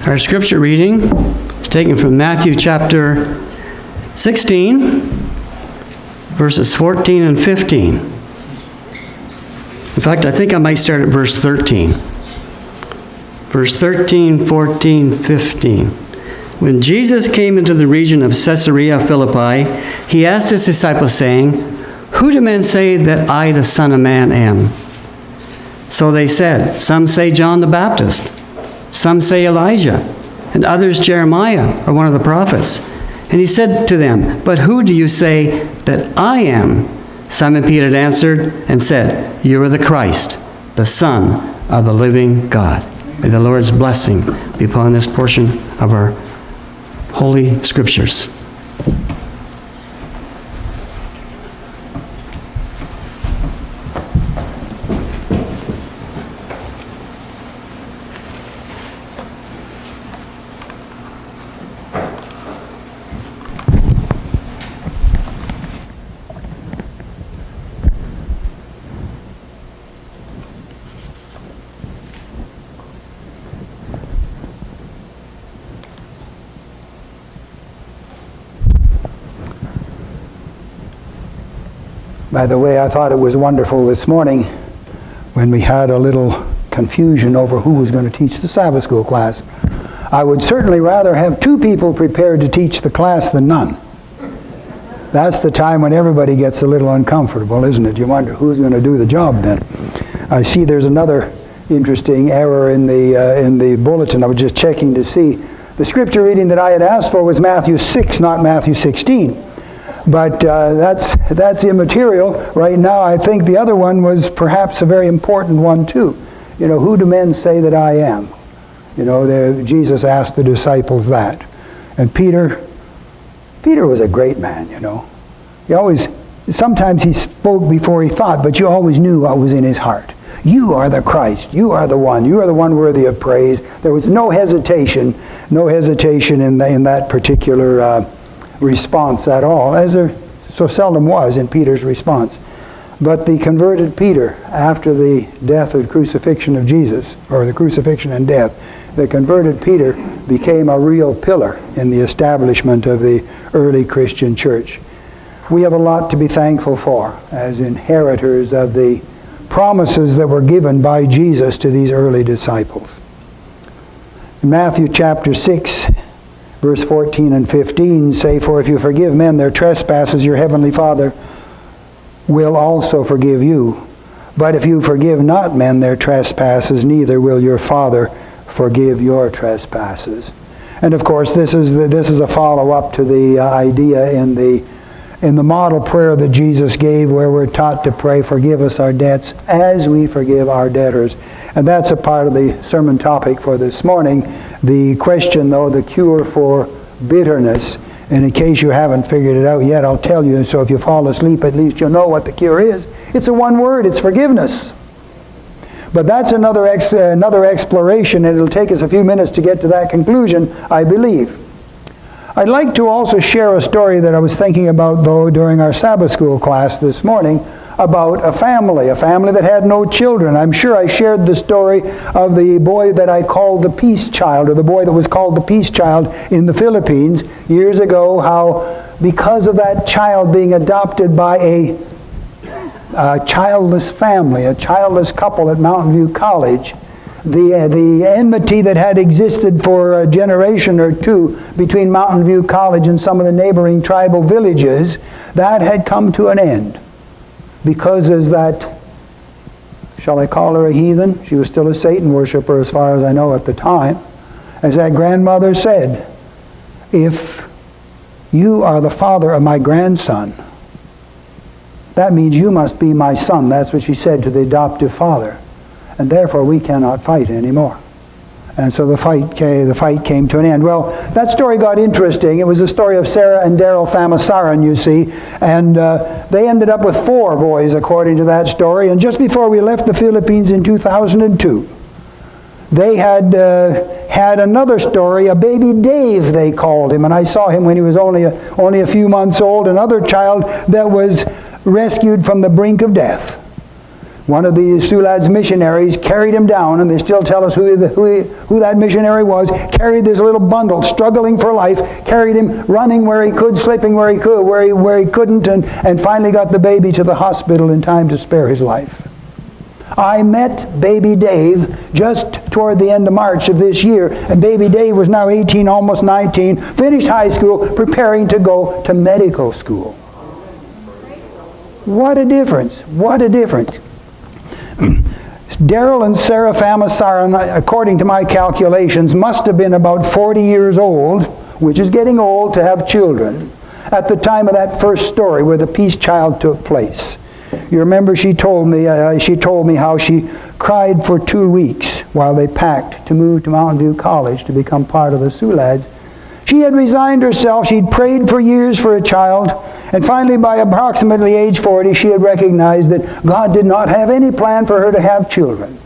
Our scripture reading is taken from Matthew chapter 16, verses 14 and 15. In fact, I think I might start at verse 13. Verse 13, 14, 15. When Jesus came into the region of Caesarea Philippi, he asked his disciples, saying, "Who do men say that I, the Son of Man, am?" So they said, "Some say John the Baptist, some say Elijah, and others Jeremiah or one of the prophets." And he said to them, "But who do you say that I am?" Simon Peter answered and said, "You are the Christ, the Son of the living God." May the Lord's blessing be upon this portion of our Holy Scriptures. By the way, I thought it was wonderful this morning when we had a little confusion over who was going to teach the Sabbath school class. I would certainly rather have two people prepared to teach the class than none. That's the time when everybody gets a little uncomfortable, isn't it? You wonder who's going to do the job then. I see there's another interesting error in the bulletin. I was just checking to see. The scripture reading that I had asked for was Matthew 6, not Matthew 16. But that's immaterial. Right now, I think the other one was perhaps a very important one too. You know, who do men say that I am? You know, Jesus asked the disciples that. And Peter was a great man, you know. Sometimes he spoke before he thought, but you always knew what was in his heart. You are the Christ. You are the one. You are the one worthy of praise. There was no hesitation in that particular response at all, as there so seldom was in Peter's response. But the converted Peter, after the death and crucifixion of Jesus, or the crucifixion and death, the converted Peter became a real pillar in the establishment of the early Christian church. We have a lot to be thankful for as inheritors of the promises that were given by Jesus to these early disciples. In Matthew chapter 6, verse 14 and 15 say, "For if you forgive men their trespasses, your heavenly Father will also forgive you. But if you forgive not men their trespasses, neither will your Father forgive your trespasses." And of course, this is a follow-up to the idea in the model prayer that Jesus gave, where we're taught to pray, "Forgive us our debts as we forgive our debtors." And that's a part of the sermon topic for this morning. The question, though, the cure for bitterness. And in case you haven't figured it out yet, I'll tell you, so if you fall asleep, at least you'll know what the cure is. It's a one word, it's forgiveness. But that's another exploration, and it'll take us a few minutes to get to that conclusion, I believe. I'd like to also share a story that I was thinking about, though, during our Sabbath school class this morning, about a family that had no children. I'm sure I shared the story of the boy that I called the Peace Child, or the boy that was called the Peace Child in the Philippines years ago, how because of that child being adopted by a childless family, a childless couple at Mountain View College, the enmity that had existed for a generation or two between Mountain View College and some of the neighboring tribal villages, that had come to an end. Because as that, shall I call her a heathen? She was still a Satan worshiper as far as I know at the time. As that grandmother said, "If you are the father of my grandson, that means you must be my son." That's what she said to the adoptive father. "And therefore we cannot fight anymore." And so the fight came to an end. Well, that story got interesting. It was a story of Sarah and Daryl Famasaran, you see. And they ended up with 4 boys, according to that story. And just before we left the Philippines in 2002, they had another story, a baby Dave, they called him. And I saw him when he was only a few months old, another child that was rescued from the brink of death. One of the Sioux lads' missionaries carried him down, and they still tell us who that missionary was, carried this little bundle, struggling for life, carried him running where he could, slipping where he could, where he couldn't, and finally got the baby to the hospital in time to spare his life. I met baby Dave just toward the end of March of this year, and baby Dave was now 18, almost 19, finished high school, preparing to go to medical school. What a difference. What a difference. Daryl and Sarah Famasaran, according to my calculations, must have been about 40 years old, which is getting old to have children, at the time of that first story where the peace child took place. You remember she told me how she cried for 2 weeks while they packed to move to Mountain View College to become part of the Sioux lads. She had resigned herself. She'd prayed for years for a child. And finally, by approximately age 40, she had recognized that God did not have any plan for her to have children.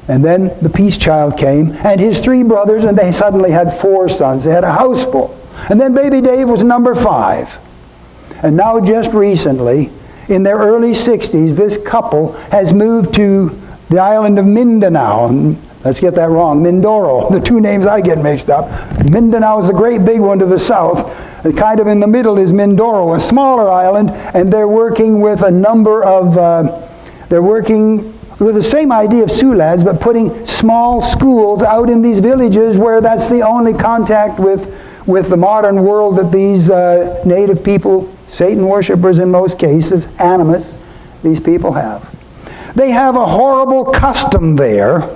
And then the peace child came, and his 3 brothers, and they suddenly had 4 sons. They had a house full. And then baby Dave was number 5. And now just recently, in their early 60s, this couple has moved to the island of Mindanao. Let's get that wrong. Mindoro. The 2 names I get mixed up. Mindanao is the great big one to the south. And kind of in the middle is Mindoro, a smaller island, and they're working with a number of, they're working with the same idea of Sioux lads, but putting small schools out in these villages where that's the only contact with the modern world that these native people, Satan worshippers in most cases, animists, these people have. They have a horrible custom there.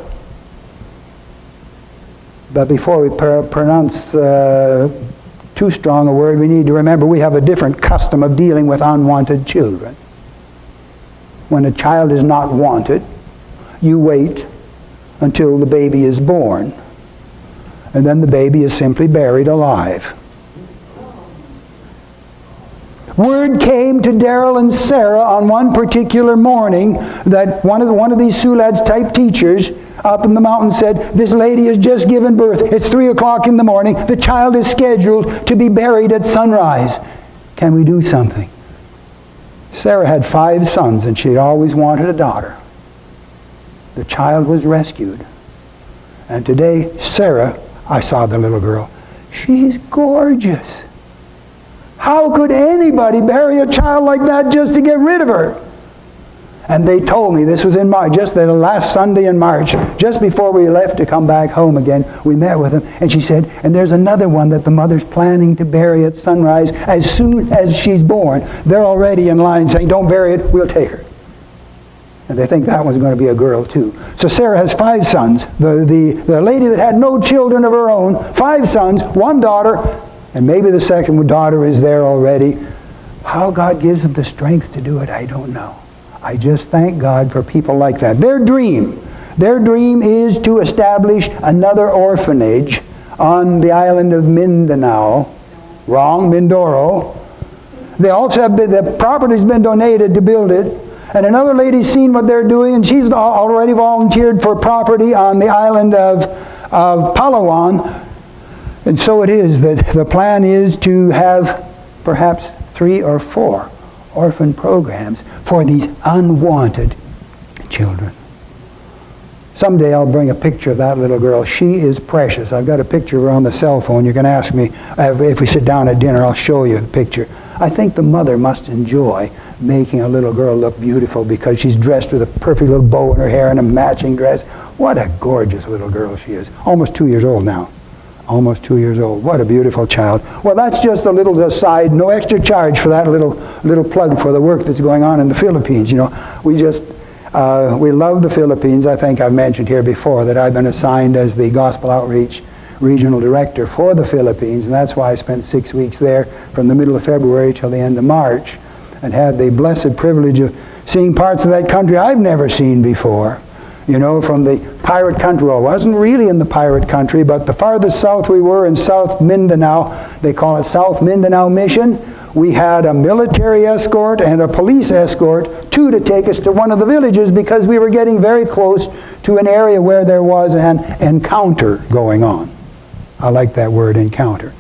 But before we pronounce too strong a word, we need to remember we have a different custom of dealing with unwanted children. When a child is not wanted, you wait until the baby is born, and then the baby is simply buried alive. Word came to Daryl and Sarah on one particular morning that one of these Sioux lads type teachers up in the mountain said, this lady has just given birth. It's 3 o'clock in the morning. The child is scheduled to be buried at sunrise. Can we do something? Sarah had 5 sons, and she had always wanted a daughter. The child was rescued. And today, Sarah, I saw the little girl. She's gorgeous. How could anybody bury a child like that just to get rid of her? And they told me, this was in March, just the last Sunday in March, just before we left to come back home again, we met with them, and she said, and there's another one that the mother's planning to bury at sunrise as soon as she's born. They're already in line saying, don't bury it, we'll take her. And they think that one's going to be a girl too. So Sarah has 5 sons. The lady that had no children of her own, 5 sons, 1 daughter, and maybe the second daughter is there already. How God gives them the strength to do it, I don't know. I just thank God for people like that. Their dream is to establish another orphanage on the island of Mindanao. Wrong, Mindoro. They also have the property's been donated to build it. And another lady's seen what they're doing, and she's already volunteered for property on the island of Palawan. And so it is that the plan is to have perhaps 3 or 4 orphan programs for these unwanted children. Someday I'll bring a picture of that little girl. She is precious. I've got a picture of her on the cell phone. You can ask me if we sit down at dinner, I'll show you the picture. I think the mother must enjoy making a little girl look beautiful because she's dressed with a perfect little bow in her hair and a matching dress. What a gorgeous little girl she is. Almost 2 years old now. Almost 2 years old. What a beautiful child. Well, that's just a little aside. No extra charge for that little plug for the work that's going on in the Philippines. You know, we love the Philippines. I think I've mentioned here before that I've been assigned as the Gospel Outreach Regional Director for the Philippines, and that's why I spent 6 weeks there from the middle of February till the end of March, and had the blessed privilege of seeing parts of that country I've never seen before. You know, from the pirate country. Well, it wasn't really in the pirate country, but the farthest south we were in South Mindanao, they call it South Mindanao Mission. We had a military escort and a police escort, 2 to take us to one of the villages because we were getting very close to an area where there was an encounter going on. I like that word, encounter.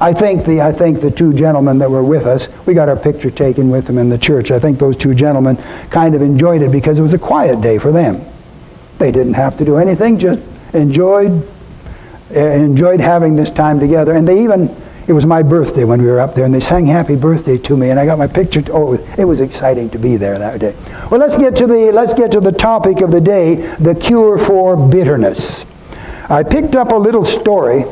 I think the two gentlemen that were with us, we got our picture taken with them in the church. I think those two gentlemen kind of enjoyed it because it was a quiet day for them. They didn't have to do anything, just enjoyed having this time together. And it was my birthday when we were up there, and they sang happy birthday to me, and I got my picture. It was exciting to be there that day. Well, let's get to the topic of the day, the cure for bitterness. I picked up a little story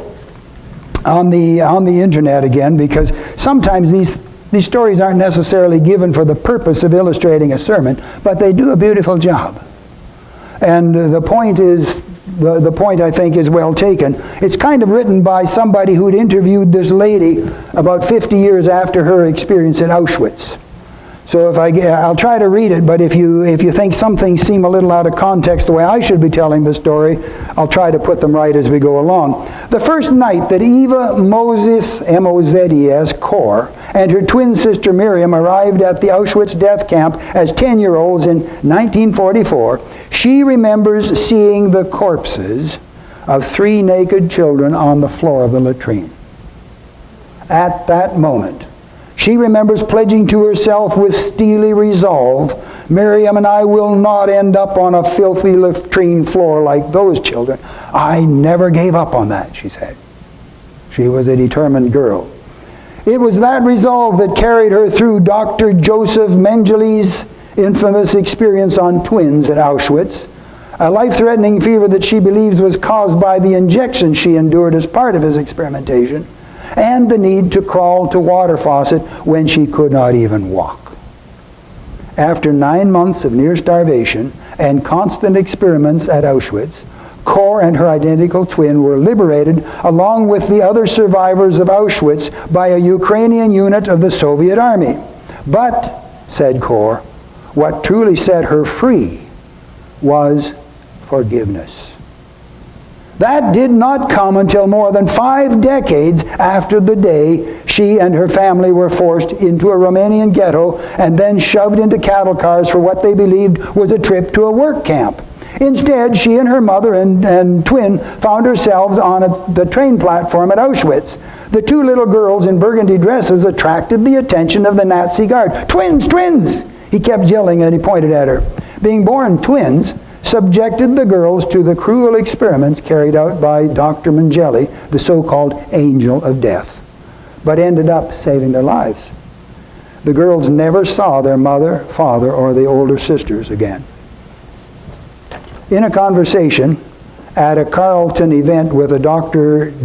on the internet again, because sometimes these stories aren't necessarily given for the purpose of illustrating a sermon, but they do a beautiful job. And the point I think is well taken. It's kind of written by somebody who'd interviewed this lady about 50 years after her experience at Auschwitz. So I'll try to read it, but if you think some things seem a little out of context the way I should be telling the story, I'll try to put them right as we go along. The first night that Eva Moses, M-O-Z-E-S, Kor, and her twin sister Miriam arrived at the Auschwitz death camp as 10-year-olds in 1944, she remembers seeing the corpses of 3 naked children on the floor of the latrine. At that moment, she remembers pledging to herself with steely resolve, Miriam and I will not end up on a filthy latrine floor like those children. I never gave up on that, she said. She was a determined girl. It was that resolve that carried her through Dr. Joseph Mengele's infamous experience on twins at Auschwitz, a life-threatening fever that she believes was caused by the injection she endured as part of his experimentation, and the need to crawl to water faucet when she could not even walk. After 9 months of near starvation and constant experiments at Auschwitz, Kor and her identical twin were liberated along with the other survivors of Auschwitz by a Ukrainian unit of the Soviet Army. But, said Kor, what truly set her free was forgiveness. That did not come until more than 5 decades after the day she and her family were forced into a Romanian ghetto and then shoved into cattle cars for what they believed was a trip to a work camp. Instead, she and her mother and twin found themselves on the train platform at Auschwitz. The 2 little girls in burgundy dresses attracted the attention of the Nazi guard. Twins, twins! He kept yelling and he pointed at her. Being born twins subjected the girls to the cruel experiments carried out by Dr. Mengele, the so-called angel of death, but ended up saving their lives. The girls never saw their mother, father, or the older sisters again. In a conversation at a Carleton event with a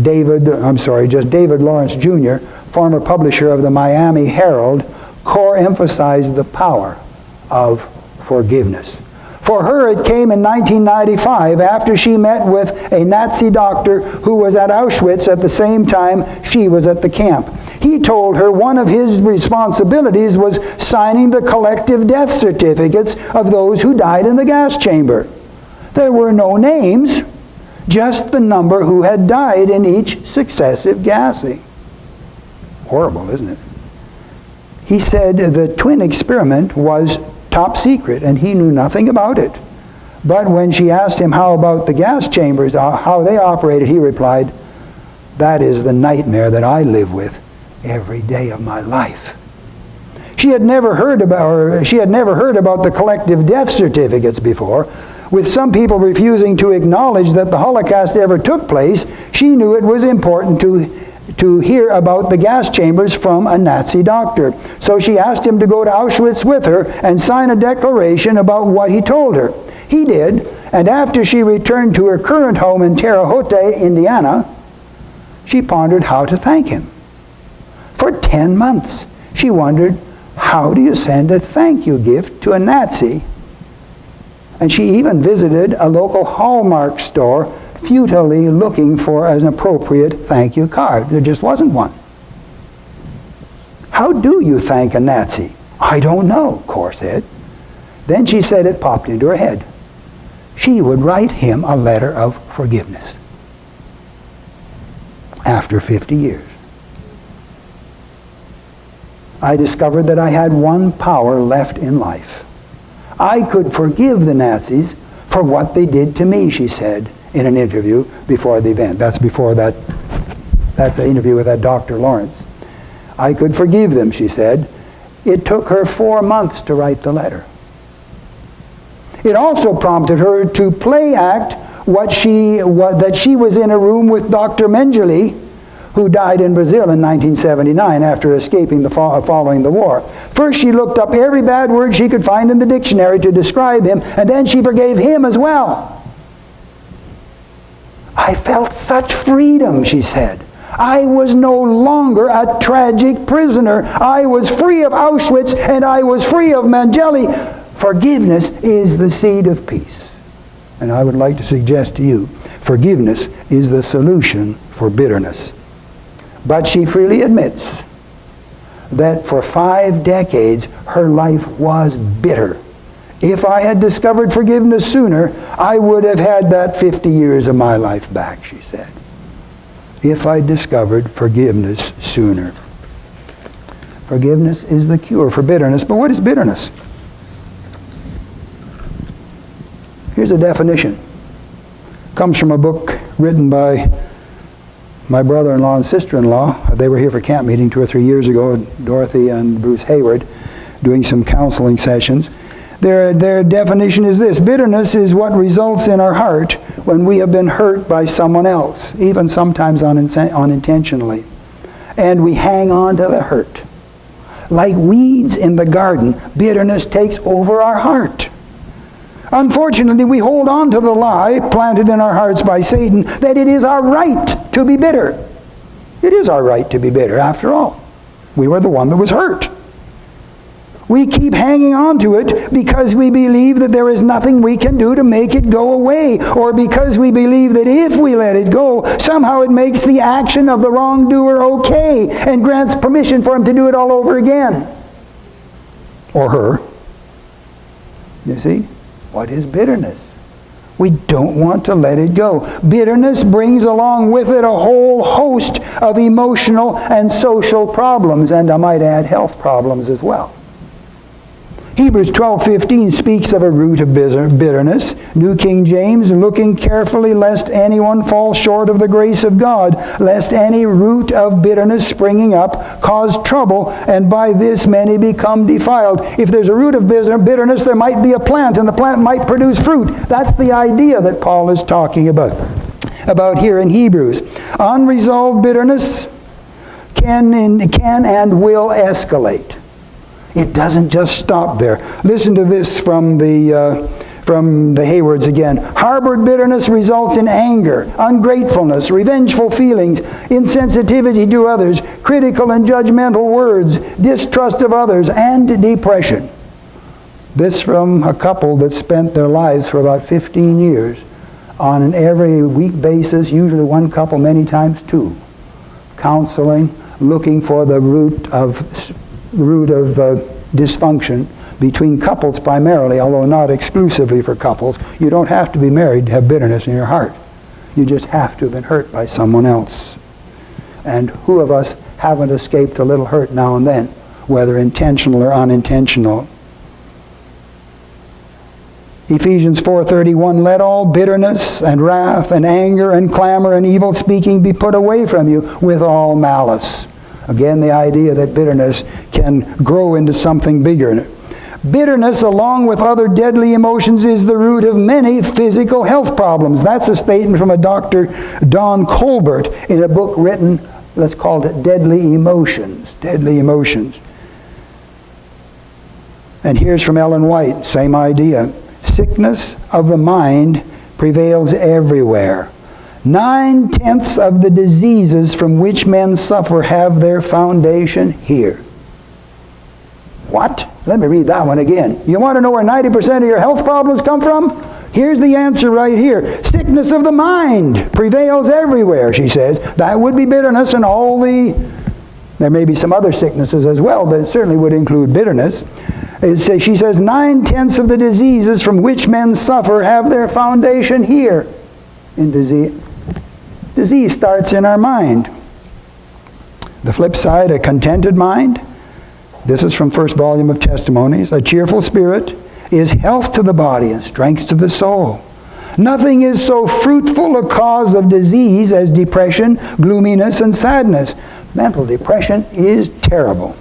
David Lawrence Jr., former publisher of the Miami Herald, Kor emphasized the power of forgiveness. For her, it came in 1995 after she met with a Nazi doctor who was at Auschwitz at the same time she was at the camp. He told her one of his responsibilities was signing the collective death certificates of those who died in the gas chamber. There were no names, just the number who had died in each successive gassing. Horrible, isn't it? He said the twin experiment was top secret, and he knew nothing about it. But when she asked him how about the gas chambers, how they operated, he replied, "That is the nightmare that I live with every day of my life." She had never heard about the collective death certificates before. With some people refusing to acknowledge that the Holocaust ever took place, she knew it was important to hear about the gas chambers from a Nazi doctor. So she asked him to go to Auschwitz with her and sign a declaration about what he told her. He did, and after she returned to her current home in Terre Haute, Indiana, she pondered how to thank him. For 10 months, she wondered, how do you send a thank you gift to a Nazi? And she even visited a local Hallmark store, futilely looking for an appropriate thank you card. There just wasn't one. How do you thank a Nazi? I don't know, Kor said. Then she said it popped into her head. She would write him a letter of forgiveness. After 50 years. I discovered that I had one power left in life. I could forgive the Nazis for what they did to me, she said in an interview before the event. That's before that That's an interview with that Dr. Lawrence. I could forgive them, she said. It took her 4 months to write the letter. It also prompted her to play act that she was in a room with Dr. Mengele, who died in Brazil in 1979 after escaping following the war. First, she looked up every bad word she could find in the dictionary to describe him, and then she forgave him as well. I felt such freedom, she said. I was no longer a tragic prisoner. I was free of Auschwitz, and I was free of Mengele. Forgiveness is the seed of peace. And I would like to suggest to you, forgiveness is the solution for bitterness. But she freely admits that for 5 decades her life was bitter. If I had discovered forgiveness sooner, I would have had that 50 years of my life back, she said. If I discovered forgiveness sooner. Forgiveness is the cure for bitterness. But what is bitterness? Here's a definition. It comes from a book written by my brother-in-law and sister-in-law. They were here for camp meeting 2 or 3 years ago, Dorothy and Bruce Hayward, doing some counseling sessions. Their definition is this: bitterness is what results in our heart when we have been hurt by someone else, even sometimes unintentionally. And we hang on to the hurt. Like weeds in the garden, bitterness takes over our heart. Unfortunately, we hold on to the lie planted in our hearts by Satan that it is our right to be bitter. It is our right to be bitter, after all. We were the one that was hurt. We keep hanging on to it because we believe that there is nothing we can do to make it go away, or because we believe that if we let it go, somehow it makes the action of the wrongdoer okay and grants permission for him to do it all over again. Or her. You see? What is bitterness? We don't want to let it go. Bitterness brings along with it a whole host of emotional and social problems, and I might add health problems as well. Hebrews 12:15 speaks of a root of bitterness. New King James, looking carefully lest anyone fall short of the grace of God, lest any root of bitterness springing up cause trouble, and by this many become defiled. If there's a root of bitterness, there might be a plant, and the plant might produce fruit. That's the idea that Paul is talking about here in Hebrews. Unresolved bitterness can and will escalate. It doesn't just stop there. Listen to this from the Haywards again. Harbored bitterness results in anger, ungratefulness, revengeful feelings, insensitivity to others, critical and judgmental words, distrust of others, and depression. This from a couple that spent their lives for about 15 years on an every week basis, usually one couple, many times two, counseling, looking for the root of dysfunction between couples primarily, although not exclusively for couples. You don't have to be married to have bitterness in your heart. You just have to have been hurt by someone else. And who of us haven't escaped a little hurt now and then, whether intentional or unintentional? Ephesians 4:31, let all bitterness and wrath and anger and clamor and evil speaking be put away from you with all malice. Again, the idea that bitterness can grow into something bigger. Bitterness, along with other deadly emotions, is the root of many physical health problems. That's a statement from a Dr. Don Colbert in a book written, let's call it Deadly Emotions. Deadly Emotions. And here's from Ellen White, same idea. Sickness of the mind prevails everywhere. 9/10 of the diseases from which men suffer have their foundation here. What? Let me read that one again. You want to know where 90% of your health problems come from? Here's the answer right here. Sickness of the mind prevails everywhere, she says. That would be bitterness and all the... There may be some other sicknesses as well, but it certainly would include bitterness. She says 9/10 of the diseases from which men suffer have their foundation here in disease. Disease starts in our mind. The flip side, a contented mind. This is from first volume of Testimonies. A cheerful spirit is health to the body and strength to the soul. Nothing is so fruitful a cause of disease as depression, gloominess, and sadness. Mental depression is terrible.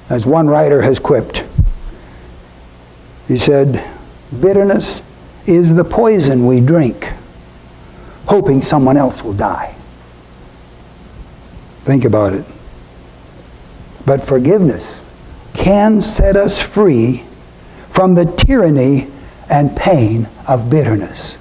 As one writer has quipped, he said, bitterness is the poison we drink, hoping someone else will die. Think about it. But forgiveness can set us free from the tyranny and pain of bitterness.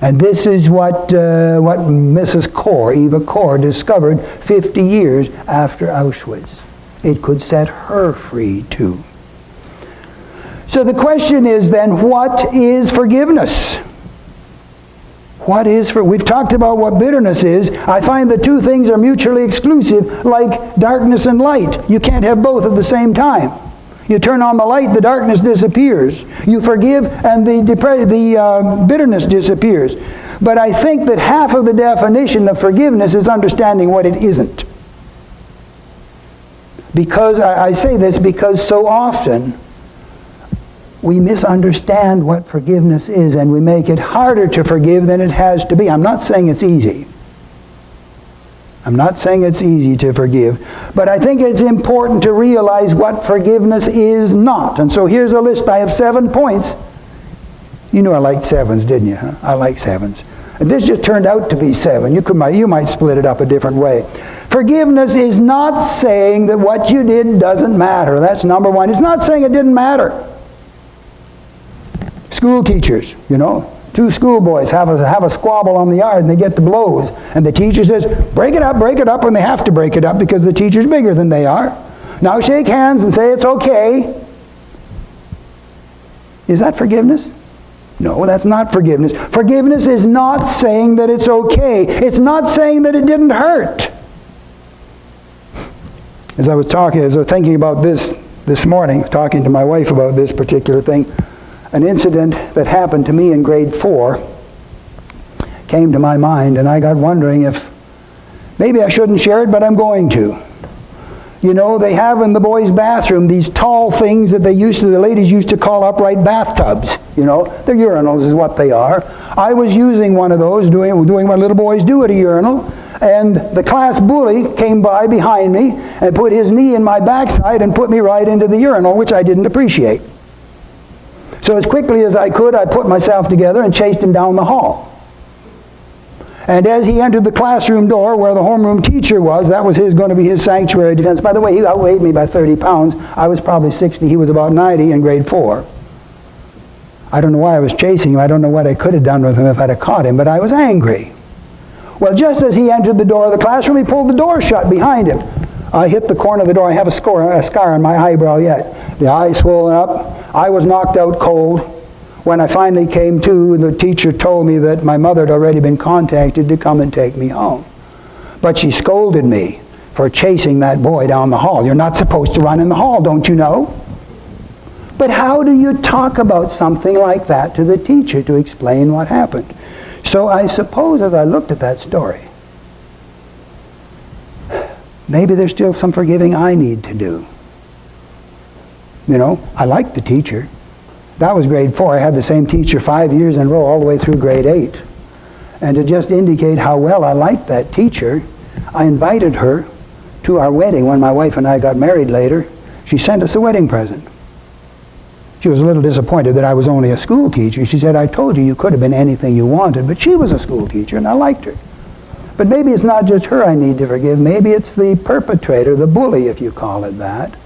And this is what Mrs. Core, Eva Core, discovered 50 years after Auschwitz. It could set her free too. So the question is then, what is forgiveness? We've talked about what bitterness is. I find the two things are mutually exclusive, like darkness and light. You can't have both at the same time. You turn on the light, the darkness disappears. You forgive, and the bitterness disappears. But I think that half of the definition of forgiveness is understanding what it isn't. Because I say this because so often we misunderstand what forgiveness is, and we make it harder to forgive than it has to be. I'm not saying it's easy. I'm not saying it's easy to forgive, but I think it's important to realize what forgiveness is not. And so here's a list. I have 7 points. You knew I liked 7s, didn't you? Huh? I like 7s. And this just turned out to be 7. You might split it up a different way. Forgiveness is not saying that what you did doesn't matter. That's number 1. It's not saying it didn't matter. School teachers, 2 schoolboys have a squabble on the yard and they get to blows. And the teacher says, break it up, and they have to break it up because the teacher's bigger than they are. Now shake hands and say it's okay. Is that forgiveness? No, that's not forgiveness. Forgiveness is not saying that it's okay. It's not saying that it didn't hurt. As I was thinking about this morning, talking to my wife about this particular thing, an incident that happened to me in grade 4 came to my mind, and I got wondering if maybe I shouldn't share it, but I'm going to. They have in the boys' bathroom these tall things that the ladies used to call upright bathtubs. They're urinals is what they are. I was using one of those, doing what little boys do at a urinal, and the class bully came by behind me and put his knee in my backside and put me right into the urinal, which I didn't appreciate. So as quickly as I could, I put myself together and chased him down the hall. And as he entered the classroom door where the homeroom teacher was, that was going to be his sanctuary defense. By the way, he outweighed me by 30 pounds. I was probably 60. He was about 90 in grade 4. I don't know why I was chasing him. I don't know what I could have done with him if I'd have caught him, but I was angry. Well, just as he entered the door of the classroom, he pulled the door shut behind him. I hit the corner of the door. I have a scar on my eyebrow yet. The eye swollen up. I was knocked out cold. When I finally came to, the teacher told me that my mother had already been contacted to come and take me home. But she scolded me for chasing that boy down the hall. You're not supposed to run in the hall, don't you know? But how do you talk about something like that to the teacher to explain what happened? So I suppose as I looked at that story, maybe there's still some forgiving I need to do. I liked the teacher. That was grade 4. I had the same teacher 5 years in a row all the way through grade 8. And to just indicate how well I liked that teacher, I invited her to our wedding when my wife and I got married later. She sent us a wedding present. She was a little disappointed that I was only a school teacher. She said, I told you could have been anything you wanted, but she was a school teacher and I liked her. But maybe it's not just her I need to forgive. Maybe it's the perpetrator, the bully, if you call it that.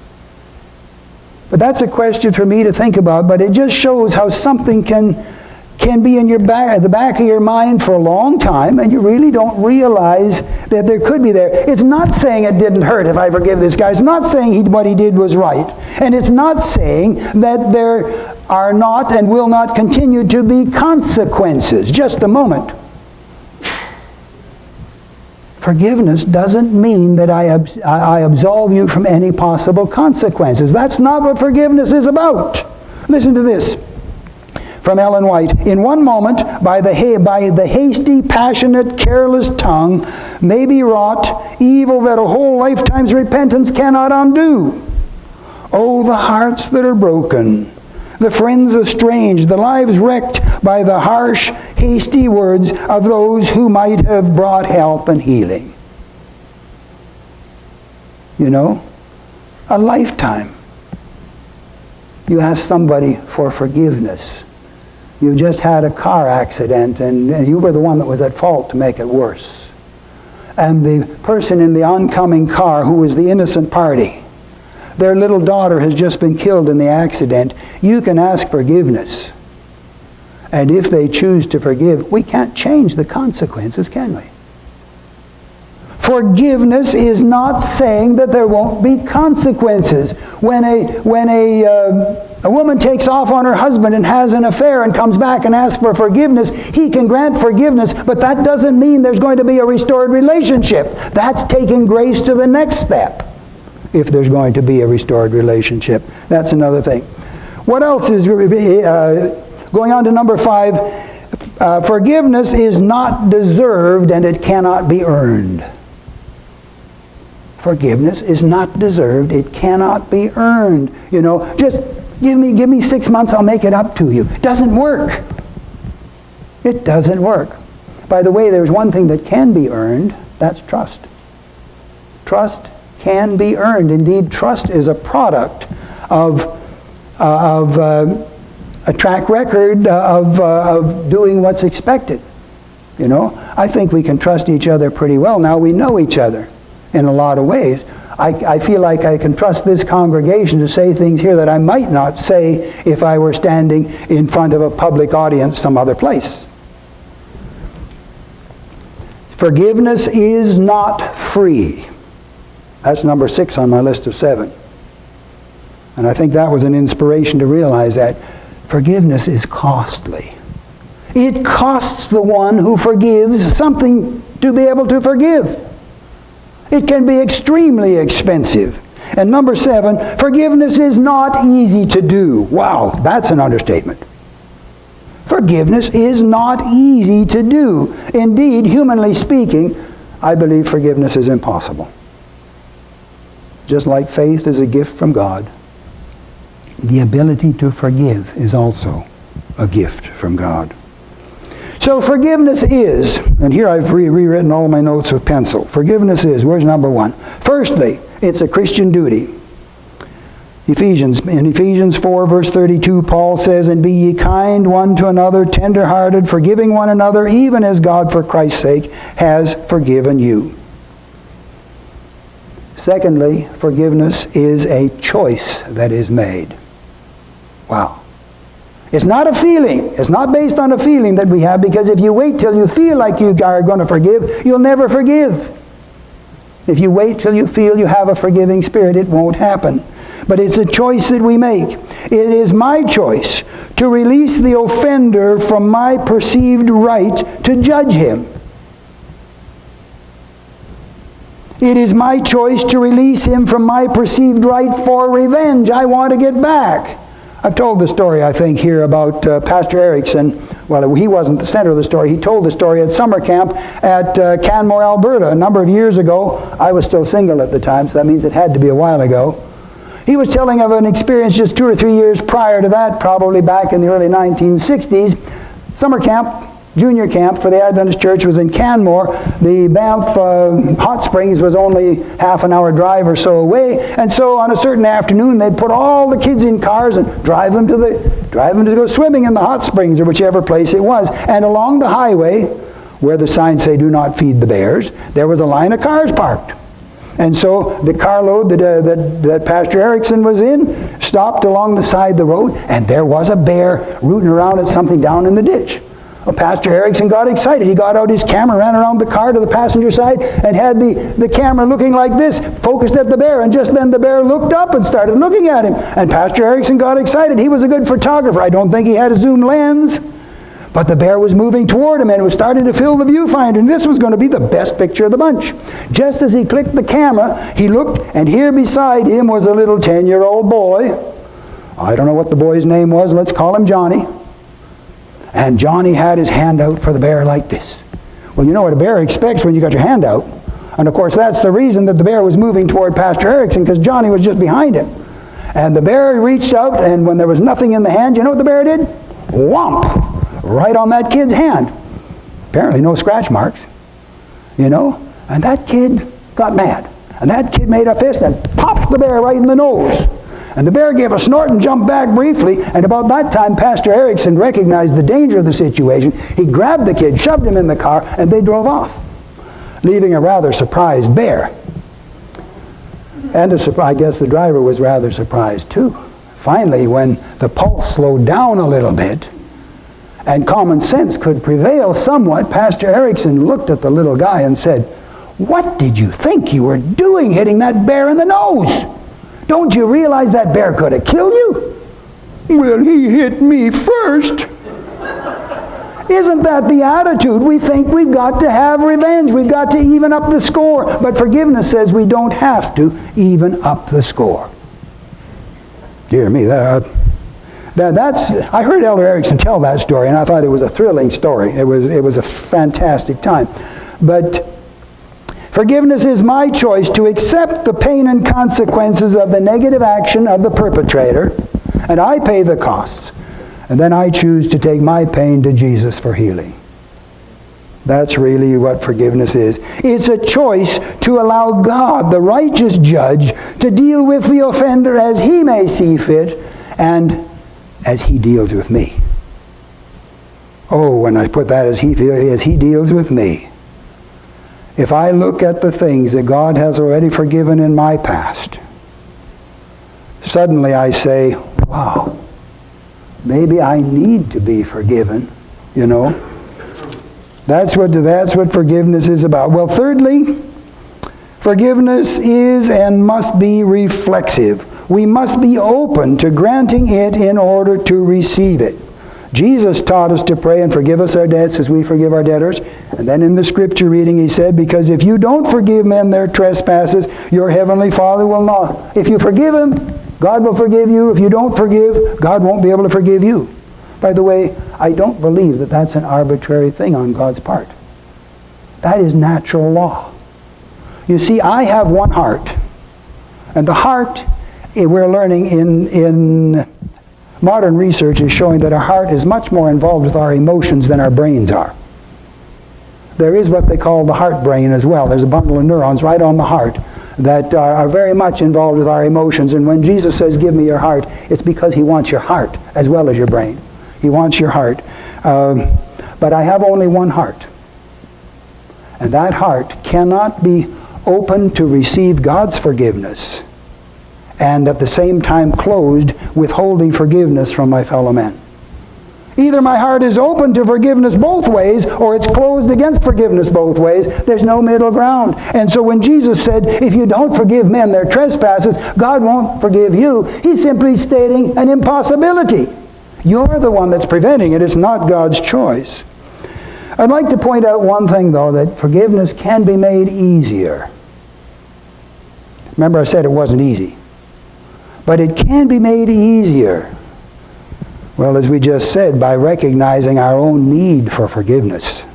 But that's a question for me to think about, but it just shows how something can be in the back of your mind for a long time, and you really don't realize that there could be there. It's not saying it didn't hurt if I forgive this guy. It's not saying what he did was right. And it's not saying that there are not and will not continue to be consequences. Just a moment. Forgiveness doesn't mean that I absolve you from any possible consequences. That's not what forgiveness is about. Listen to this from Ellen White. In one moment, by the hasty, passionate, careless tongue may be wrought evil that a whole lifetime's repentance cannot undo. Oh, the hearts that are broken, the friends estranged, the lives wrecked by the harsh, hasty words of those who might have brought help and healing. You know, a lifetime. You ask somebody for forgiveness. You just had a car accident and you were the one that was at fault to make it worse. And the person in the oncoming car who was the innocent party, their little daughter has just been killed in the accident. You can ask forgiveness. And if they choose to forgive, we can't change the consequences, can we? Forgiveness is not saying that there won't be consequences. When a woman takes off on her husband and has an affair and comes back and asks for forgiveness, he can grant forgiveness, but that doesn't mean there's going to be a restored relationship. That's taking grace to the next step, if there's going to be a restored relationship. That's another thing. What else is going on to number 5? Forgiveness is not deserved and it cannot be earned. Forgiveness is not deserved. It cannot be earned. You know, just give me 6 months, I'll make it up to you. It doesn't work. It doesn't work. By the way, there's one thing that can be earned. That's trust. Trust can be earned. Indeed, trust is a product of a track record of doing what's expected. You know, I think we can trust each other pretty well now. We know each other in a lot of ways. I feel like I can trust this congregation to say things here that I might not say if I were standing in front of a public audience some other place. Forgiveness is not free. That's number 6 on my list of 7. And I think that was an inspiration to realize that forgiveness is costly. It costs the one who forgives something to be able to forgive. It can be extremely expensive. And number 7, forgiveness is not easy to do. Wow, that's an understatement. Forgiveness is not easy to do. Indeed, humanly speaking, I believe forgiveness is impossible. Just like faith is a gift from God, the ability to forgive is also a gift from God. So forgiveness is, and here I've rewritten all my notes with pencil. Forgiveness is, where's number 1? Firstly, it's a Christian duty. In Ephesians 4, verse 32, Paul says, "And be ye kind one to another, tender-hearted, forgiving one another, even as God for Christ's sake has forgiven you." Secondly, forgiveness is a choice that is made. Wow. It's not a feeling. It's not based on a feeling that we have, because if you wait till you feel like you are going to forgive, you'll never forgive. If you wait till you feel you have a forgiving spirit, it won't happen. But it's a choice that we make. It is my choice to release the offender from my perceived right to judge him. It is my choice to release him from my perceived right for revenge. I want to get back. I've told the story, I think, here about Pastor Erickson. Well, he wasn't the center of the story. He told the story at summer camp at Canmore, Alberta. A number of years ago. I was still single at the time, so that means it had to be a while ago. He was telling of an experience just 2 or 3 years prior to that, probably back in the early 1960s. Summer camp, junior camp for the Adventist Church was in Canmore. The Banff Hot Springs was only half an hour drive or so away. And so on a certain afternoon, they'd put all the kids in cars and drive them to go swimming in the hot springs or whichever place it was. And along the highway, where the signs say "Do not feed the bears," there was a line of cars parked. And so the carload that Pastor Erickson was in stopped along the side of the road, and there was a bear rooting around at something down in the ditch. Well, Pastor Erickson got excited. He got out his camera, ran around the car to the passenger side, and had the camera looking like this, focused at the bear. And just then the bear looked up and started looking at him. And Pastor Erickson got excited. He was a good photographer. I don't think he had a zoom lens. But the bear was moving toward him, and it was starting to fill the viewfinder. And this was going to be the best picture of the bunch. Just as he clicked the camera, he looked, and here beside him was a little 10-year-old boy. I don't know what the boy's name was. Let's call him Johnny. And Johnny had his hand out for the bear like this. Well, you know what a bear expects when you got your hand out. And of course, that's the reason that the bear was moving toward Pastor Erickson, because Johnny was just behind him. And the bear reached out, and when there was nothing in the hand, you know what the bear did? Whomp! right on that kid's hand. Apparently no scratch marks, you know. And that kid got mad. And that kid made a fist and popped the bear right in the nose. And the bear gave a snort and jumped back briefly. And about that time, Pastor Erickson recognized the danger of the situation. He grabbed the kid, shoved him in the car, and they drove off, leaving a rather surprised bear. And I guess the driver was rather surprised too. Finally, when the pulse slowed down a little bit and common sense could prevail somewhat, Pastor Erickson looked at the little guy and said, "What did you think you were doing hitting that bear in the nose? Don't you realize that bear could have killed you?" "Well, he hit me first." Isn't that the attitude? We think we've got to have revenge. We've got to even up the score. But forgiveness says we don't have to even up the score. Dear me, that's. I heard Elder Erickson tell that story, and I thought it was a thrilling story. It was a fantastic time. But forgiveness is my choice to accept the pain and consequences of the negative action of the perpetrator, and I pay the costs. And then I choose to take my pain to Jesus for healing. That's really what forgiveness is. It's a choice to allow God, the righteous judge, to deal with the offender as He may see fit and as He deals with me. Oh, when I put that as He deals with me. If I look at the things that God has already forgiven in my past, suddenly I say, wow, maybe I need to be forgiven, you know. That's what forgiveness is about. Well, thirdly, forgiveness is and must be reflexive. We must be open to granting it in order to receive it. Jesus taught us to pray and forgive us our debts as we forgive our debtors. And then in the scripture reading he said, because if you don't forgive men their trespasses, your heavenly Father will not. If you forgive them, God will forgive you. If you don't forgive, God won't be able to forgive you. By the way, I don't believe that that's an arbitrary thing on God's part. That is natural law. You see, I have one heart. And the heart, we're learning in modern research is showing that our heart is much more involved with our emotions than our brains are. There is what they call the heart brain as well. There's a bundle of neurons right on the heart that are very much involved with our emotions. And when Jesus says, give me your heart, it's because He wants your heart as well as your brain. He wants your heart. But I have only one heart. And that heart cannot be open to receive God's forgiveness and at the same time closed, withholding forgiveness from my fellow men. Either my heart is open to forgiveness both ways, or it's closed against forgiveness both ways. There's no middle ground. And so when Jesus said, if you don't forgive men their trespasses, God won't forgive you, He's simply stating an impossibility. You're the one that's preventing it. It's not God's choice. I'd like to point out one thing, though, that forgiveness can be made easier. Remember I said it wasn't easy. But it can be made easier. Well, as we just said, by recognizing our own need for forgiveness.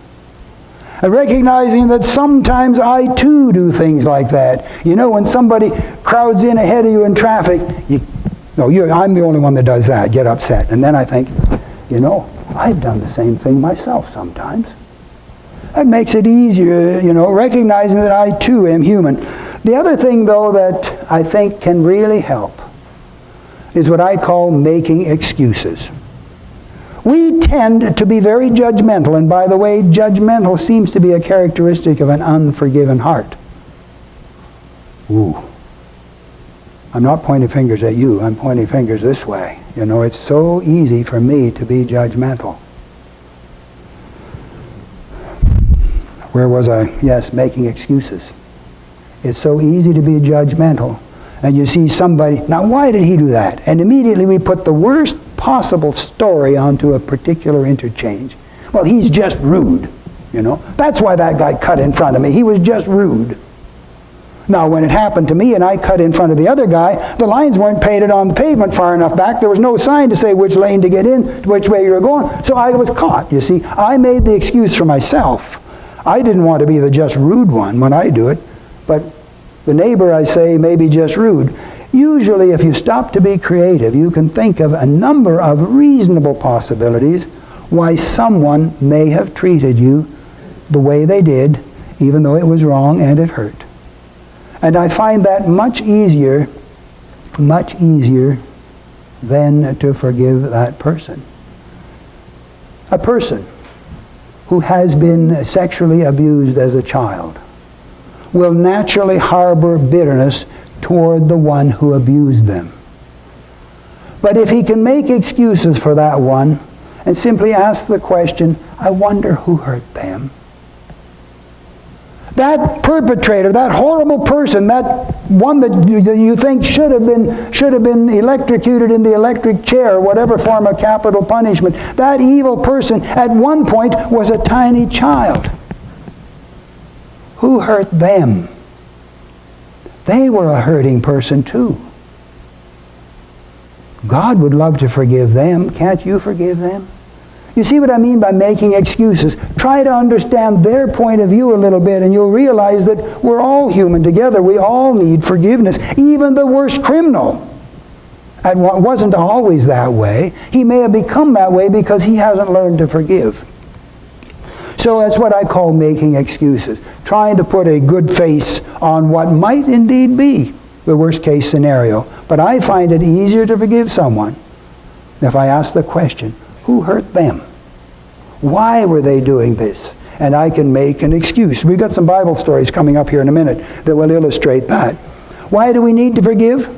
And recognizing that sometimes I too do things like that. You know, when somebody crowds in ahead of you in traffic, I'm the only one that does that, get upset. And then I think, you know, I've done the same thing myself sometimes. That makes it easier, you know, recognizing that I too am human. The other thing, though, that I think can really help is what I call making excuses. We tend to be very judgmental, and by the way, judgmental seems to be a characteristic of an unforgiven heart. Ooh. I'm not pointing fingers at you, I'm pointing fingers this way. You know, it's so easy for me to be judgmental. Where was I? Yes, making excuses. It's so easy to be judgmental. And you see somebody, now why did he do that? And immediately we put the worst possible story onto a particular interchange. Well, he's just rude, you know. That's why that guy cut in front of me. He was just rude. Now, when it happened to me and I cut in front of the other guy, the lines weren't painted on the pavement far enough back. There was no sign to say which lane to get in, which way you were going. So I was caught, you see. I made the excuse for myself. I didn't want to be the just rude one when I do it, but the neighbor, I say, may be just rude. Usually, if you stop to be creative, you can think of a number of reasonable possibilities why someone may have treated you the way they did, even though it was wrong and it hurt. And I find that much easier than to forgive that person. A person who has been sexually abused as a child will naturally harbor bitterness toward the one who abused them. But if he can make excuses for that one and simply ask the question, I wonder who hurt them. That perpetrator, that horrible person, that one that you think should have been electrocuted in the electric chair, or whatever form of capital punishment, that evil person at one point was a tiny child. Who hurt them? They were a hurting person too. God would love to forgive them. Can't you forgive them? You see what I mean by making excuses? Try to understand their point of view a little bit, and you'll realize that we're all human together. We all need forgiveness. Even the worst criminal. It wasn't always that way. He may have become that way because he hasn't learned to forgive. So that's what I call making excuses. Trying to put a good face on what might indeed be the worst case scenario. But I find it easier to forgive someone if I ask the question, who hurt them? Why were they doing this? And I can make an excuse. We've got some Bible stories coming up here in a minute that will illustrate that. Why do we need to forgive?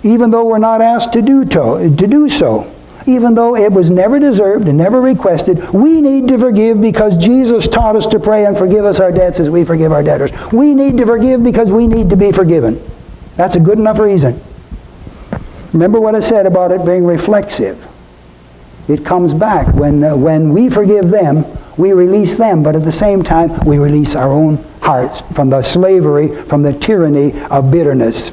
Even though we're not asked to do so. Even though it was never deserved and never requested, we need to forgive because Jesus taught us to pray and forgive us our debts as we forgive our debtors. We need to forgive because we need to be forgiven. That's a good enough reason. Remember what I said about it being reflexive. It comes back. When we forgive them, we release them, but at the same time, we release our own hearts from the slavery, from the tyranny of bitterness.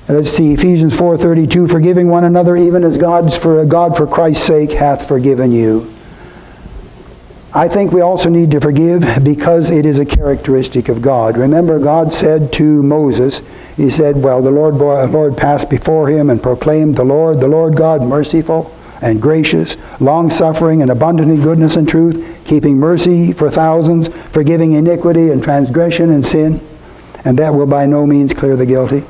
Let's see, Ephesians 4:32, forgiving one another even as God for Christ's sake hath forgiven you. I think we also need to forgive because it is a characteristic of God. Remember, God said to Moses, he said, well, the Lord passed before him and proclaimed the Lord God, merciful and gracious, long-suffering and abundant in goodness and truth, keeping mercy for thousands, forgiving iniquity and transgression and sin, and that will by no means clear the guilty.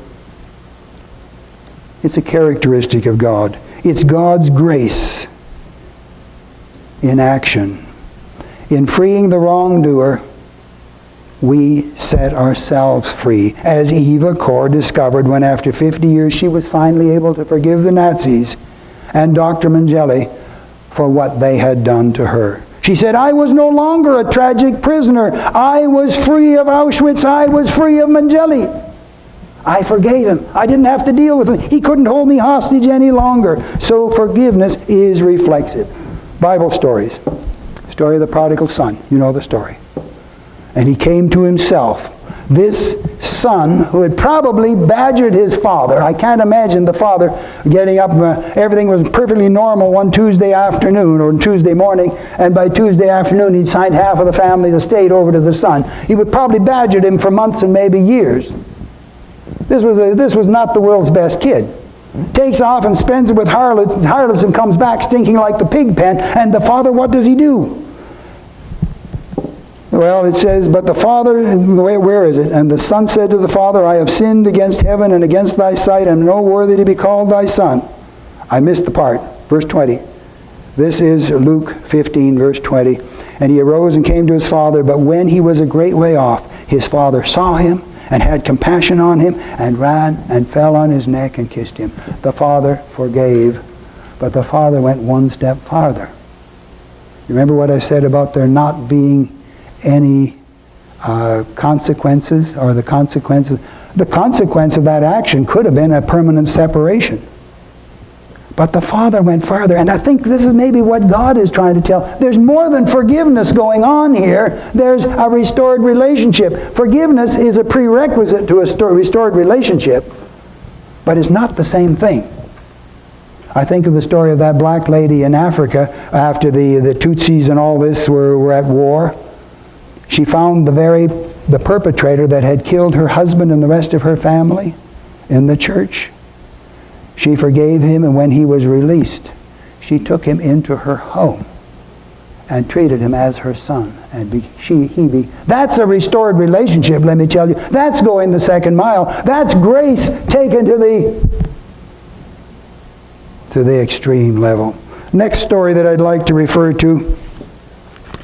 It's a characteristic of God. It's God's grace in action. In freeing the wrongdoer, we set ourselves free. As Eva Kor discovered when after 50 years she was finally able to forgive the Nazis and Dr. Mengele for what they had done to her. She said, I was no longer a tragic prisoner. I was free of Auschwitz. I was free of Mengele. I forgave him. I didn't have to deal with him. He couldn't hold me hostage any longer. So forgiveness is reflexive. Bible stories. Story of the prodigal son. You know the story. And he came to himself. This son who had probably badgered his father. I can't imagine the father getting up. Everything was perfectly normal one Tuesday afternoon or Tuesday morning. And by Tuesday afternoon he'd signed half of the family estate over to the son. He would probably badgered him for months and maybe years. This was not the world's best kid. Takes off and spends it with harlots and comes back stinking like the pig pen. And the father, what does he do? Well, it says, but the father, where is it? And the son said to the father, I have sinned against heaven and against thy sight, and am no worthy to be called thy son. I missed the part. Verse 20. This is Luke 15, verse 20. And he arose and came to his father, but when he was a great way off, his father saw him and had compassion on him, and ran and fell on his neck and kissed him. The father forgave, but the father went one step farther. Remember what I said about there not being any consequences, or the consequences? The consequence of that action could have been a permanent separation. But the father went farther, and I think this is maybe what God is trying to tell. There's more than forgiveness going on here. There's a restored relationship. Forgiveness is a prerequisite to a restored relationship, but it's not the same thing. I think of the story of that black lady in Africa after the Tutsis and all this were at war. She found the perpetrator that had killed her husband and the rest of her family in the church. She forgave him, and when he was released, she took him into her home and treated him as her son. And that's a restored relationship, let me tell you. That's going the second mile. That's grace taken to the extreme level. Next story that I'd like to refer to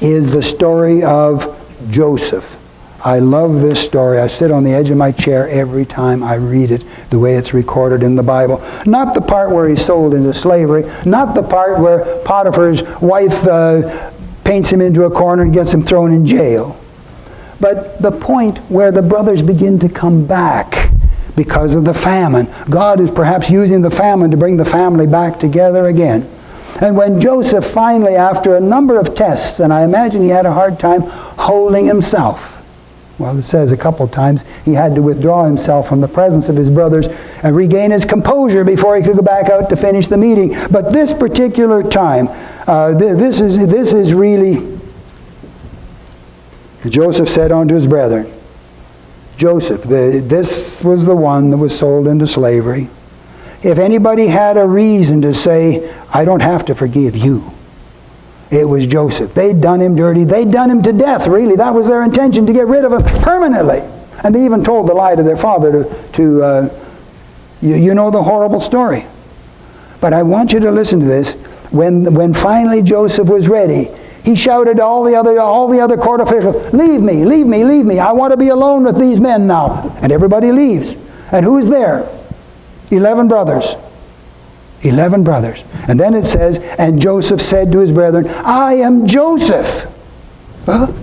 is the story of Joseph. I love this story. I sit on the edge of my chair every time I read it, the way it's recorded in the Bible. Not the part where he's sold into slavery, not the part where Potiphar's wife paints him into a corner and gets him thrown in jail. But the point where the brothers begin to come back because of the famine. God is perhaps using the famine to bring the family back together again. And when Joseph finally, after a number of tests, and I imagine he had a hard time holding himself. Well, it says a couple times he had to withdraw himself from the presence of his brothers and regain his composure before he could go back out to finish the meeting. But this particular time, this is really, Joseph said unto his brethren, Joseph, this was the one that was sold into slavery. If anybody had a reason to say, I don't have to forgive you, it was Joseph. They'd done him dirty. They'd done him to death, really. That was their intention, to get rid of him permanently. And they even told the lie to their father you know the horrible story. But I want you to listen to this. When finally Joseph was ready, he shouted to all the other court officials, leave me, leave me, leave me. I want to be alone with these men now. And everybody leaves. And who's there? 11 brothers. 11 brothers. And then it says, and Joseph said to his brethren, I am Joseph. Huh?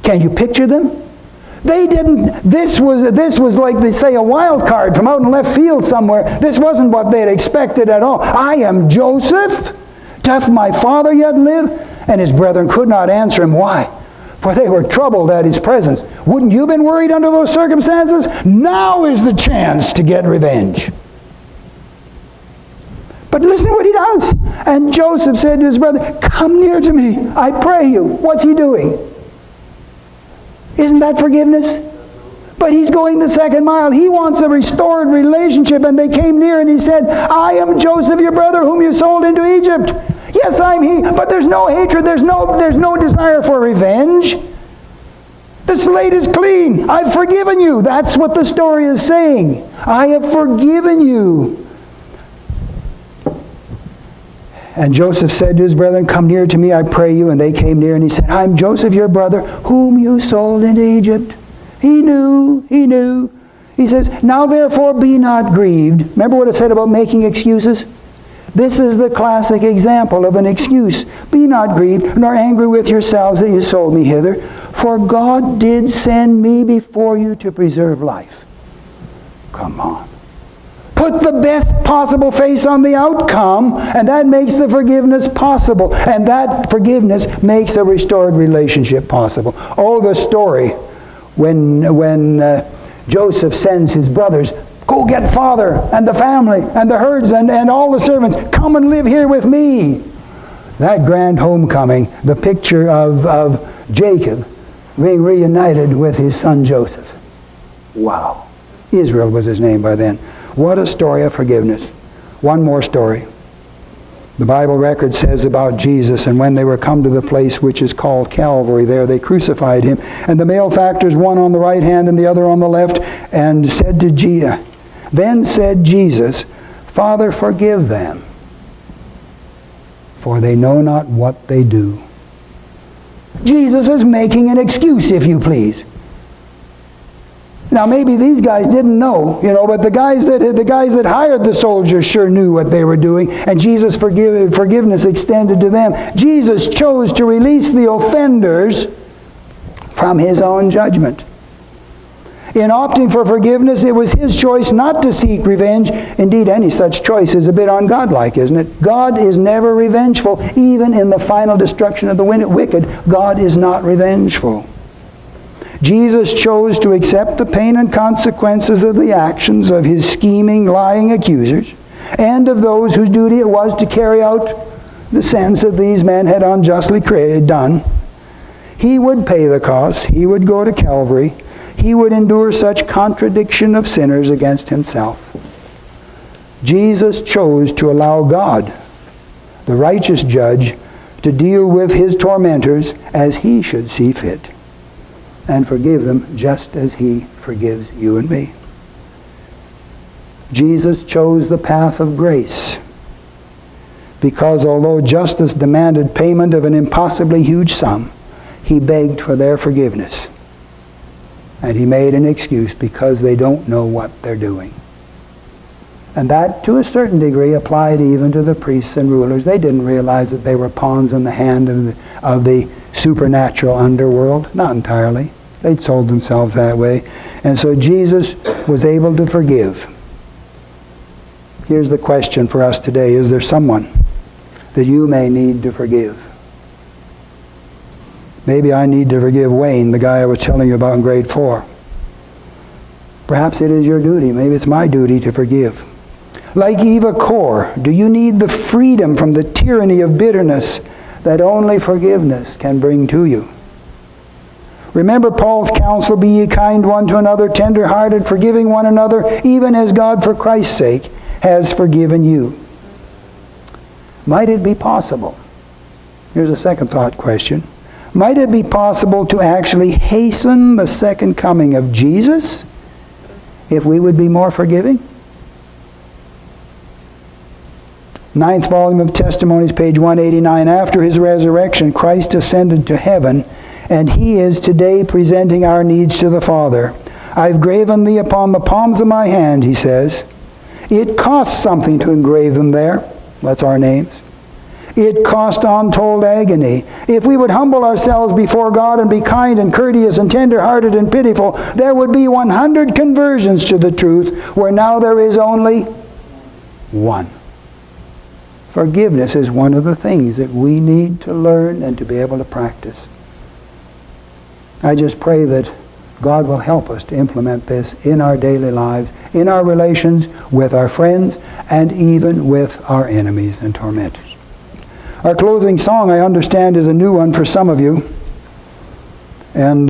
Can you picture them? They didn't, this was like they say a wild card from out in left field somewhere. This wasn't what they had expected at all. I am Joseph? Doth my father yet live? And his brethren could not answer him. Why? For they were troubled at his presence. Wouldn't you have been worried under those circumstances? Now is the chance to get revenge. But listen to what he does. And Joseph said to his brother, come near to me, I pray you. What's he doing? Isn't that forgiveness? But he's going the second mile. He wants a restored relationship. And they came near and he said, I am Joseph, your brother, whom you sold into Egypt. Yes, I'm he. But there's no hatred. There's no desire for revenge. The slate is clean. I've forgiven you. That's what the story is saying. I have forgiven you. And Joseph said to his brethren, come near to me, I pray you. And they came near, and he said, I'm Joseph, your brother, whom you sold into Egypt. He knew. He says, now therefore be not grieved. Remember what it said about making excuses? This is the classic example of an excuse. Be not grieved, nor angry with yourselves that you sold me hither. For God did send me before you to preserve life. Come on. Put the best possible face on the outcome, and that makes the forgiveness possible. And that forgiveness makes a restored relationship possible. Oh, the story when Joseph sends his brothers, go get father and the family and the herds and all the servants. Come and live here with me. That grand homecoming, the picture of Jacob being reunited with his son Joseph. Wow. Israel was his name by then. What a story of forgiveness. One more story. The Bible record says about Jesus, and when they were come to the place which is called Calvary, there they crucified him. And the malefactors, one on the right hand and the other on the left, and said to Jesus, then said Jesus, Father, forgive them, for they know not what they do. Jesus is making an excuse, if you please. Now maybe these guys didn't know, but the guys that hired the soldiers sure knew what they were doing, and Jesus' forgiveness extended to them. Jesus chose to release the offenders from his own judgment. In opting for forgiveness, it was his choice not to seek revenge. Indeed, any such choice is a bit ungodlike, isn't it? God is never revengeful. Even in the final destruction of the wicked, God is not revengeful. Jesus chose to accept the pain and consequences of the actions of his scheming, lying accusers, and of those whose duty it was to carry out the sentence that these men had unjustly done. He would pay the cost. He would go to Calvary. He would endure such contradiction of sinners against himself. Jesus chose to allow God, the righteous judge, to deal with his tormentors as he should see fit, and forgive them just as he forgives you and me. Jesus chose the path of grace, because although justice demanded payment of an impossibly huge sum, he begged for their forgiveness. And he made an excuse because they don't know what they're doing. And that, to a certain degree, applied even to the priests and rulers. They didn't realize that they were pawns in the hand of the supernatural underworld. Not entirely. They'd sold themselves that way. And so Jesus was able to forgive. Here's the question for us today. Is there someone that you may need to forgive? Maybe I need to forgive Wayne, the guy I was telling you about in grade 4. Perhaps it is your duty. Maybe it's my duty to forgive. Like Eva Kor, do you need the freedom from the tyranny of bitterness that only forgiveness can bring to you? Remember Paul's counsel, be ye kind one to another, tender-hearted, forgiving one another, even as God for Christ's sake has forgiven you. Might it be possible? Here's a second thought question. Might it be possible to actually hasten the second coming of Jesus if we would be more forgiving? 9th volume of Testimonies, page 189. After his resurrection, Christ ascended to heaven, and he is today presenting our needs to the Father. I've graven thee upon the palms of my hand, he says. It costs something to engrave them there. That's our names. It cost untold agony. If we would humble ourselves before God and be kind and courteous and tender-hearted and pitiful, there would be 100 conversions to the truth, where now there is only one. Forgiveness is one of the things that we need to learn and to be able to practice. I just pray that God will help us to implement this in our daily lives, in our relations with our friends, and even with our enemies and tormentors. Our closing song, I understand, is a new one for some of you. And